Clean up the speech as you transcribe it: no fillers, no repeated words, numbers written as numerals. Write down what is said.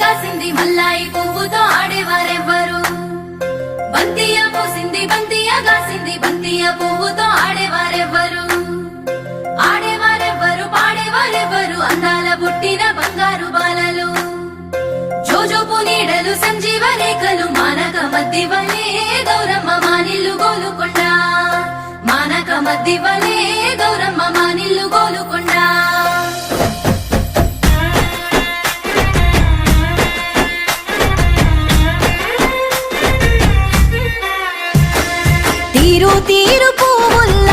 కాసింది మల్లాయి పువ్వుతో ఆడేవారెవ్వరు బంతియ పూసింది బంతియ కాసింది బంతియ పువ్వుతో ఆడేవారెవ్వరు ఆడేవారెవ్వరు పాడేవారెవ్వరు అందాల పుట్టిన బంగారు బాలలు జోజోపు నీడలు సంజీవ రేఖలు మానక మద్దివలే గౌరమ్మ మానిల్లు గోలుకొండ మానక మద్దివలే గౌరమ్మ మానిల్లు గోలుకొండ తీరు తీరు పువ్వుల్లో